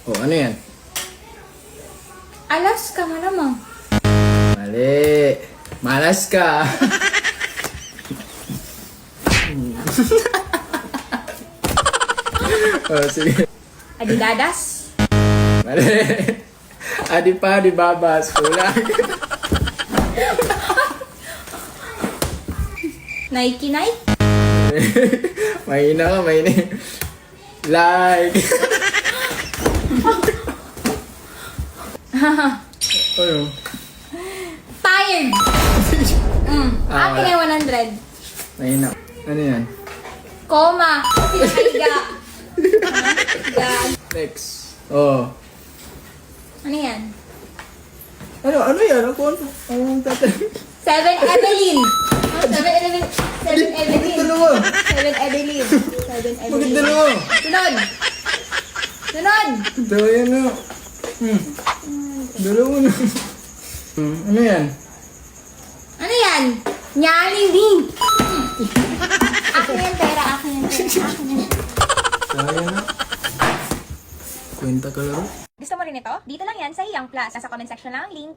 Oh, ano yan? Alaska, malamang. Mali. Malas ka. Oh, sige. Adidadas. Mali. Adi pa, di babas. Kulang. Nike. Mahina ka, mahina. Like. Ano? Tired. Akin wala. yung 100. Mahina. Ano yan? Coma. Pinakahiga. Higa. Next. Oh. Ano yan? Ano yan? Anong tatanong? 7 Evelyn. 7 Evelyn. Dalawa. 7 Evelyn. 7 Bakit Evelyn. dalawa? Sunod. Sunod. Dalawa yan na. Dalawa na. Ano yan? Ano yan? Nyalibing. Akin yan pera. Akin yan pera. Akin yan. Sayang na. Kwenta ka laro? Gusto mo rin ito? Dito lang yan sa Young Plus. Nasa comment section lang ang link.